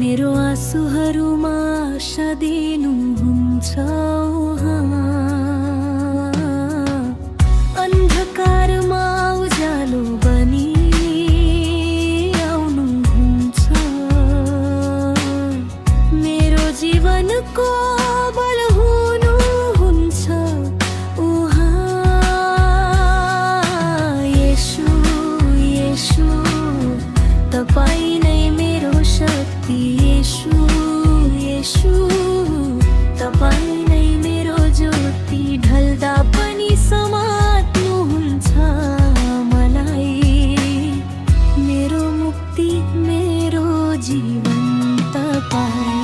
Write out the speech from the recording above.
मेरो आँसुहरूमा आशा दिनुहुन्छ अन्धकारमा उज्यालो बनी आउनुहुन्छ मेरो जीवनको बल हुनुहुन्छ येशू येशू तपाईँ नै मेरो शक्ति येशू येशू तपाईँ नै मेरो ज्योति ढल्दा पनि समात्नुहुन्छ मलाई मेरो मुक्ति मेरो जीवन तपाईँ